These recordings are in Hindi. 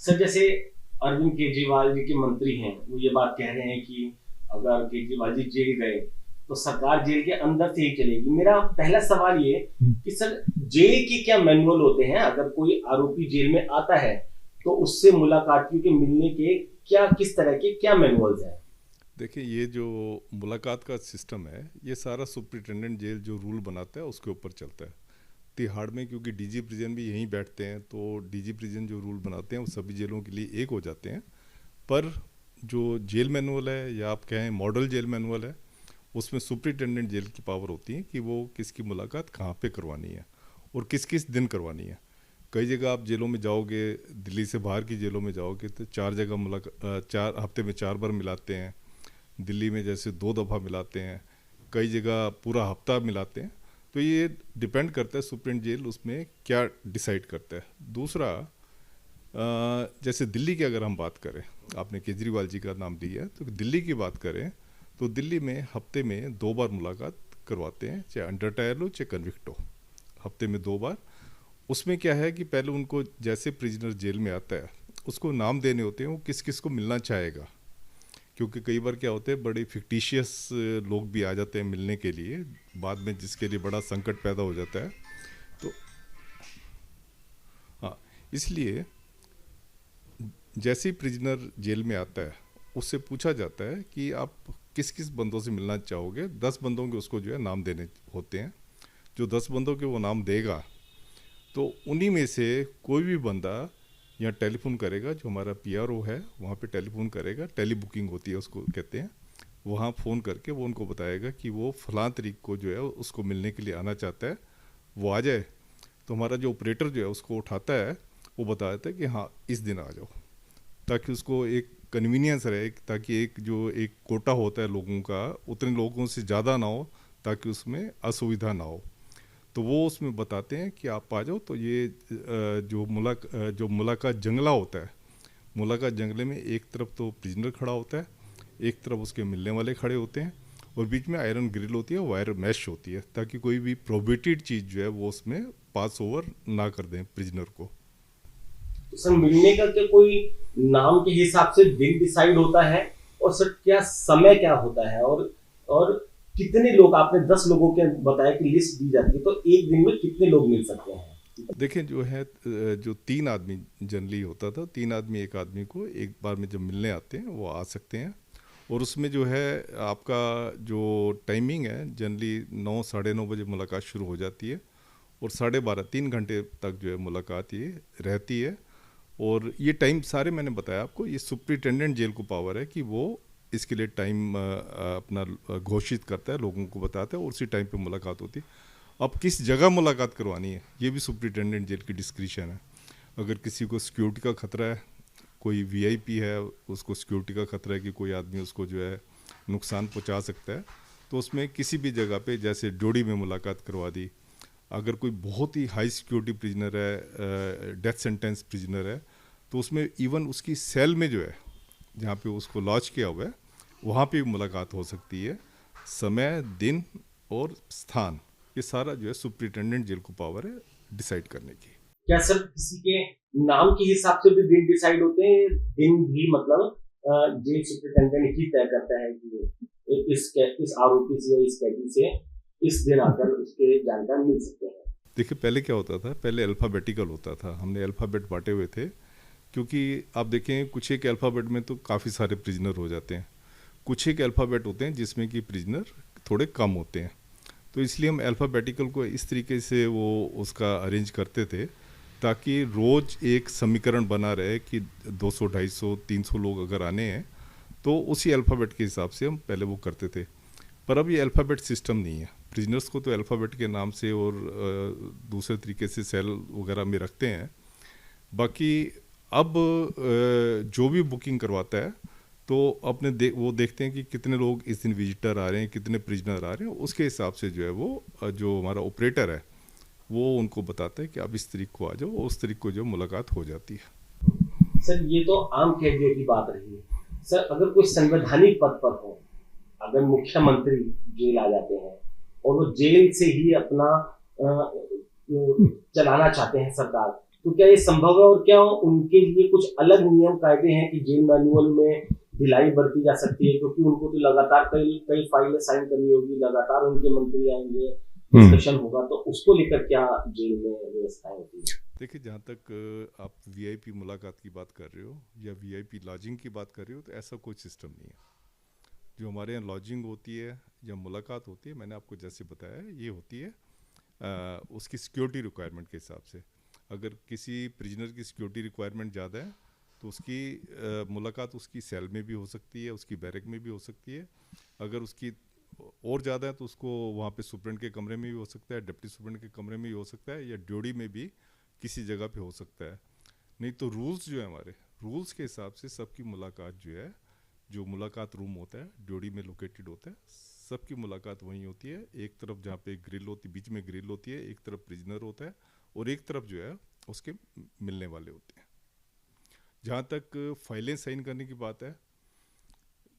सर जैसे अरविंद केजरीवाल जी के मंत्री हैं, वो ये बात कह रहे हैं कि अगर केजरीवाल जी जेल गए तो सरकार जेल के अंदर से ही चलेगी। मेरा पहला सवाल ये कि सर जेल के क्या मैनुअल होते हैं? अगर कोई आरोपी जेल में आता है तो उससे मुलाकातियों के मिलने के क्या किस तरह के क्या मैनुअल्स हैं? देखिए, ये जो मुलाकात का सिस्टम है, ये सारा सुप्रिटेंडेंट जेल जो रूल बनाता है उसके ऊपर चलता है। तिहाड़ में क्योंकि डीजी प्रिजन भी यहीं बैठते हैं, तो डीजी प्रिजन जो रूल बनाते हैं वो सभी जेलों के लिए एक हो जाते हैं। पर जो जेल मैनुअल है, या आप कहें मॉडल जेल मैनुअल है, उसमें सुप्रिटेंडेंट जेल की पावर होती है कि वो किसकी मुलाकात कहाँ पे करवानी है और किस किस दिन करवानी है। कई जगह आप जेलों में जाओगे, दिल्ली से बाहर की जेलों में जाओगे तो 4 जगह मुलाकात, 4 हफ्ते में 4 बार मिलाते हैं। दिल्ली में जैसे 2 दफ़ा मिलाते हैं, कई जगह पूरा हफ्ता मिलाते हैं। तो ये डिपेंड करता है सुप्रीम जेल उसमें क्या डिसाइड करता है। दूसरा, जैसे दिल्ली की अगर हम बात करें, आपने केजरीवाल जी का नाम लिया है, तो दिल्ली की बात करें तो दिल्ली में हफ्ते में 2 बार मुलाकात करवाते हैं, चाहे अंडर ट्रायल हो चाहे कन्विक्ट हो, हफ्ते में 2 बार। उसमें क्या है कि पहले उनको जैसे प्रिजनर जेल में आता है उसको नाम देने होते हैं, वो किस किस को मिलना चाहेगा। क्योंकि कई बार क्या होते हैं, बड़े फिक्टिशियस लोग भी आ जाते हैं मिलने के लिए, बाद में जिसके लिए बड़ा संकट पैदा हो जाता है। तो हाँ, इसलिए जैसे ही प्रिजनर जेल में आता है उससे पूछा जाता है कि आप किस किस बंदों से मिलना चाहोगे। 10 बंदों के उसको जो है नाम देने होते हैं। जो 10 बंदों के वो नाम देगा, तो उन्हीं में से कोई भी बंदा यहाँ टेलीफोन करेगा, जो हमारा पीआरओ है वहाँ पे टेलीफोन करेगा, टेली बुकिंग होती है उसको कहते हैं। वहाँ फ़ोन करके वो उनको बताएगा कि वो फलां तारीख को जो है उसको मिलने के लिए आना चाहता है, वो आ जाए। तो हमारा जो ऑपरेटर जो है उसको उठाता है, वो बता देता है कि हाँ इस दिन आ जाओ, ताकि उसको एक कन्वीनियंस रहे, ताकि एक जो एक कोटा होता है लोगों का, उतने लोगों से ज़्यादा ना हो, ताकि उसमें असुविधा ना हो। तो वो उसमें बताते हैं कि आप आ जाओ। तो ये जो मुलाकात जंगला होता है, मुलाकात जंगले में एक तरफ तो प्रिजनर खड़ा होता है, एक तरफ उसके मिलने वाले खड़े होते हैं, और बीच में आयरन ग्रिल होती है, वायर मैश होती है, ताकि कोई भी प्रोहिबिटेड चीज़ जो है वो उसमें पास ओवर ना कर दें प्रिजनर को। तो सर मिलने का क्या कोई नाम के हिसाब से दिन डिसाइड होता है? और सर क्या समय क्या होता है? और कितने लोग, आपने 10 लोगों के बताया कि लिस्ट दी जाती है, तो एक दिन में कितने लोग मिल सकते हैं? देखें, जो है जो 3 आदमी जनरली होता था, 3 आदमी एक आदमी को एक बार में जब मिलने आते हैं वो आ सकते हैं। और उसमें जो है आपका जो टाइमिंग है, जनरली 9 साढ़े 9 बजे मुलाकात शुरू हो जाती है, और 12:30 3 घंटे तक जो है मुलाकात ये रहती है। और ये टाइम सारे मैंने बताया आपको, ये सुप्रिटेंडेंट जेल को पावर है कि वो इसके लिए टाइम अपना घोषित करता है, लोगों को बताता है, और उसी टाइम पे मुलाकात होती है। अब किस जगह मुलाकात करवानी है ये भी सुप्रिटेंडेंट जेल की डिस्क्रिशन है। अगर किसी को सिक्योरिटी का खतरा है, कोई वीआईपी है, उसको सिक्योरिटी का खतरा है कि कोई आदमी उसको जो है नुकसान पहुंचा सकता है, तो उसमें किसी भी जगह पे, जैसे डोडी में मुलाकात करवा दी। अगर कोई बहुत ही हाई सिक्योरिटी प्रिजनर है, डेथ सेंटेंस प्रिजनर है, तो उसमें इवन उसकी सेल में जो है, जहाँ पे उसको लॉन्च किया हुआ है, वहाँ पे भी मुलाकात हो सकती है। समय, दिन और स्थान, ये सारा जो है सुप्रिटेंडेंट जेल को पावर है डिसाइड करने की। क्या सर किसी के नाम के हिसाब से भी दिन डिसाइड होते हैं? दिन भी मतलब जेल सुपरिटेंडेंट ही तय करता है कि इस आरोपी से या इस कैदी से इस दिन आकर उसके जानकारी मिल सकते हैं? देखिए, पहले क्या होता था, पहले अल्फ़ाबेटिकल होता था, हमने अल्फ़ाबेट बांटे हुए थे। क्योंकि आप देखें, कुछ एक अल्फ़ाबेट में तो काफ़ी सारे प्रिजनर हो जाते हैं, कुछ एक अल्फ़ाबेट होते हैं जिसमें कि प्रिजनर थोड़े कम होते हैं। तो इसलिए हम अल्फ़ाबेटिकल को इस तरीके से वो उसका अरेंज करते थे, ताकि रोज़ एक समीकरण बना रहे कि 200, 250, 300 लोग अगर आने हैं, तो उसी अल्फ़ाबेट के हिसाब से हम पहले वो करते थे। पर अब ये अल्फ़ाबेट सिस्टम नहीं है। प्रिजनर्स को तो अल्फ़ाबेट के नाम से और दूसरे तरीके से सेल वगैरह में रखते हैं। बाकी अब जो भी बुकिंग करवाता है, तो अपने वो देखते हैं कि कितने लोग इस दिन विजिटर आ रहे हैं, कितने प्रिजनर आ रहे हैं, उसके हिसाब से जो है वो जो हमारा ऑपरेटर है वो उनको बताता है कि आप इस तारीख को आ जाओ, उस तारीख को जो मुलाकात हो जाती है। सर ये तो आम कैदियों की बात रही। सर अगर कोई संवैधानिक पद पर हो, अगर मुख्यमंत्री जेल आ जाते हैं और वो जेल से ही अपना चलाना चाहते हैं सरकार, तो क्या ये संभव है, और क्या उनके लिए कुछ अलग नियम कायदे हैं कि जेल मैनुअल में ढिलाई बरती जा सकती है, क्योंकि उनको तो लगातार कई कई फाइलें साइन करनी होगी, लगातार उनके मंत्री आएंगे, डिस्कशन होगा, तो उसको लेकर क्या जेल में व्यवस्थाएं होती है? देखिए, जहाँ तक आप वीआईपी मुलाकात की बात कर रहे हो या वीआईपी लॉजिंग की बात कर रहे हो, तो ऐसा कोई सिस्टम नहीं है। जो हमारे यहाँ लॉजिंग होती है या मुलाकात होती है, मैंने आपको जैसे बताया, ये होती है उसकी सिक्योरिटी रिक्वायरमेंट के हिसाब से। अगर किसी प्रिजनर की सिक्योरिटी रिक्वायरमेंट ज़्यादा है तो उसकी मुलाकात उसकी सेल में भी हो सकती है, उसकी बैरक में भी हो सकती है। अगर उसकी और ज़्यादा है तो उसको वहाँ पे सुप्रेंट के कमरे में भी हो सकता है, डिप्टी सुप्रेंट के कमरे में भी हो सकता है, या ड्यूटी में भी किसी जगह पे हो सकता है। नहीं तो रूल्स जो है हमारे, रूल्स के हिसाब से सबकी मुलाकात जो है, जो मुलाकात रूम होता है ड्यूटी में लोकेटेड होता है, सबकी मुलाकात वहीं होती है। एक तरफ जहाँ पे ग्रिल होती है, बीच में ग्रिल होती है, एक तरफ प्रिजनर होता है और एक तरफ जो है उसके मिलने वाले होते हैं। जहाँ तक फाइलें साइन करने की बात है,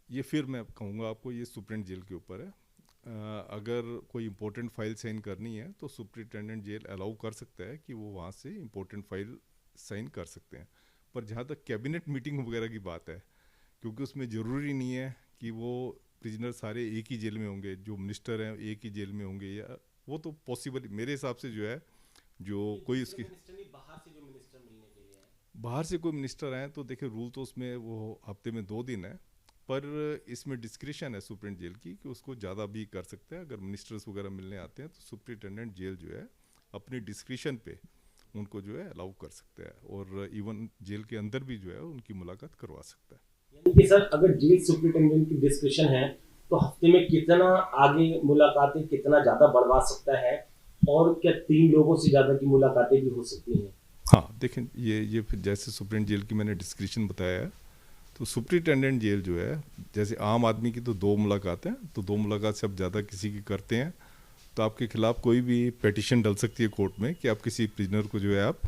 ये फिर मैं कहूँगा आपको, ये सुप्रीटेंडेंट जेल के ऊपर है। अगर कोई इंपॉर्टेंट फाइल साइन करनी है तो सुप्रीटेंडेंट जेल अलाउ कर सकता है कि वो वहाँ से इंपॉर्टेंट फाइल साइन कर सकते हैं। पर जहाँ तक कैबिनेट मीटिंग वगैरह की बात है, क्योंकि उसमें ज़रूरी नहीं है कि वो प्रिजनर सारे एक ही जेल में होंगे, जो मिनिस्टर हैं एक ही जेल में होंगे, या वो तो पॉसिबल मेरे हिसाब से जो है, जो कोई उसकी बाहर से कोई मिनिस्टर आए तो देखिए, रूल तो उसमें वो हफ्ते में 2 दिन है, पर इसमें डिस्क्रिशन है सुप्रीटेंडेंट जेल की कि उसको ज़्यादा भी कर सकते हैं। अगर मिनिस्टर्स वगैरह मिलने आते हैं तो सुप्रीटेंडेंट जेल जो है अपनी डिस्क्रिशन पे उनको जो है अलाउ कर सकता है, और इवन जेल के अंदर भी जो है उनकी मुलाकात करवा सकता है। यानी कि सर, अगर जेल सुप्रीटेंडेंट की डिस्क्रिशन है तो हफ्ते में कितना आगे मुलाकातें कितना ज़्यादा बढ़वा सकता है, और क्या 3 लोगों से ज़्यादा की मुलाकातें भी हो सकती हैं? हाँ, देखें, ये फिर जैसे सुप्रीटेंडेंट जेल की मैंने डिस्क्रिप्शन बताया है, तो सुप्रीटेंडेंट जेल जो है, जैसे आम आदमी की तो 2 मुलाकातें, तो 2 मुलाकात से आप ज़्यादा किसी की करते हैं तो आपके खिलाफ कोई भी पिटीशन डल सकती है कोर्ट में कि आप किसी प्रिजनर को जो है आप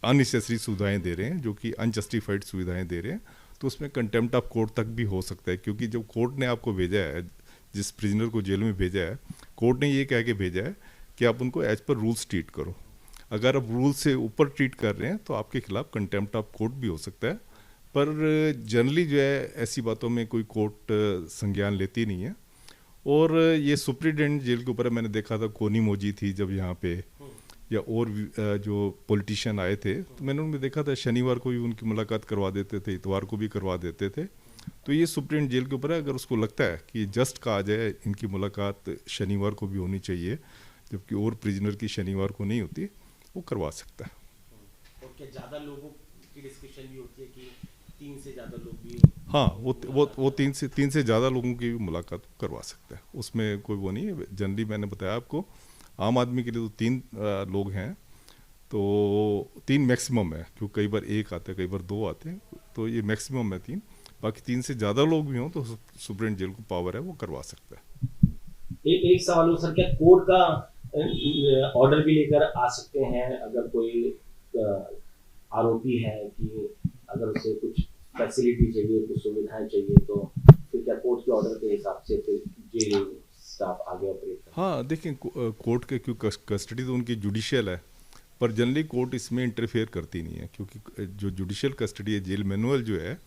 अननेसेसरी सुविधाएं दे रहे हैं, जो कि अनजस्टिफाइड सुविधाएं दे रहे हैं, तो उसमें कंटेम्प्ट ऑफ कोर्ट तक भी हो सकता है। क्योंकि जब कोर्ट ने आपको भेजा है, जिस प्रिजनर को जेल में भेजा है, कोर्ट ने ये कह के भेजा है कि आप उनको एज पर रूल्स ट्रीट करो। अगर आप रूल से ऊपर ट्रीट कर रहे हैं तो आपके खिलाफ कंटेम्प्ट ऑफ कोर्ट भी हो सकता है। पर जनरली जो है ऐसी बातों में कोई कोर्ट संज्ञान लेती नहीं है। और ये सुप्रीटेंडेंट जेल के ऊपर मैंने देखा था, कोनी मोजी थी जब यहाँ पे, या और जो पॉलिटिशियन आए थे, तो मैंने उनमें देखा था शनिवार को भी उनकी मुलाकात करवा देते थे, इतवार को भी करवा देते थे। तो ये सुप्रीटेंडेंट जेल के ऊपर है, अगर उसको लगता है कि जस्ट कहा जाए इनकी मुलाकात शनिवार को भी होनी चाहिए, जबकि और प्रिजनर की शनिवार को नहीं होती, वो करवा सकता है। और क्या ज़्यादा लोगों की डिस्कशन भी होती है कि 3 से ज़्यादा लोग भी? हाँ, वो 3 से ज़्यादा लोगों की मुलाकात करवा सकता है, उसमें कोई वो नहीं है। जनरली मैंने बताया आपको, आम आदमी के लिए तो 3 लोग हैं, तो 3 मैक्सिमम है, क्योंकि कई बार 1 आते हैं, कई बार 2 आते हैं, तो ये मैक्सिमम है 3। बाकी 3 से ज़्यादा लोग भी हों तो सुप्रीटेंडेंट जेल को पावर है, वो करवा सकता है। एक सवाल हो सर, क्या कोर्ट का ऑर्डर भी लेकर आ सकते हैं अगर कोई आरोपी है कि अगर उसे कुछ फैसिलिटी चाहिए, कुछ सुविधाएं चाहिए, तो फिर क्या कोर्ट के ऑर्डर के हिसाब से फिर जेल स्टाफ आगे ऑपरेट करता है? हाँ, देखें, कोर्ट के क्यों कस्टडी तो उनकी जुडिशियल है, पर जनरली कोर्ट इसमें इंटरफेयर करती नहीं है, क्योंकि जो जुडिशियल कस्टडी है, जेल मैनुअल जो है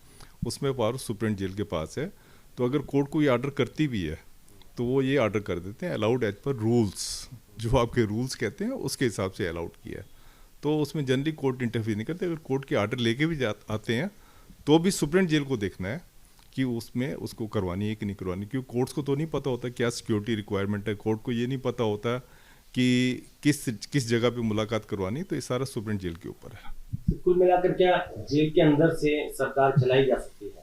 उसमें पावर सुप्रीटेंडेंट जेल के पास है। तो अगर कोर्ट कोई आर्डर करती भी है तो वो ये आर्डर कर देते हैं अलाउड एज पर रूल्स, जो आपके रूल्स कहते हैं उसके हिसाब से अलाउड किया है, तो उसमें जनरली कोर्ट इंटरफेयर नहीं करते। अगर कोर्ट के आर्डर लेके भी आते हैं तो भी सुप्रीटेंडेंट जेल को देखना है कि उसमें उसको करवानी है कि नहीं करवानी, क्योंकि कोर्ट्स को तो नहीं पता होता क्या सिक्योरिटी रिक्वायरमेंट है, कोर्ट को ये नहीं पता होता कि किस जगह पे मुलाकात करवानी, तो ये सारा सुप्रीटेंडेंट जेल के ऊपर है। कुल मिलाकर क्या जेल के अंदर से सरकार चलाई जा सकती है?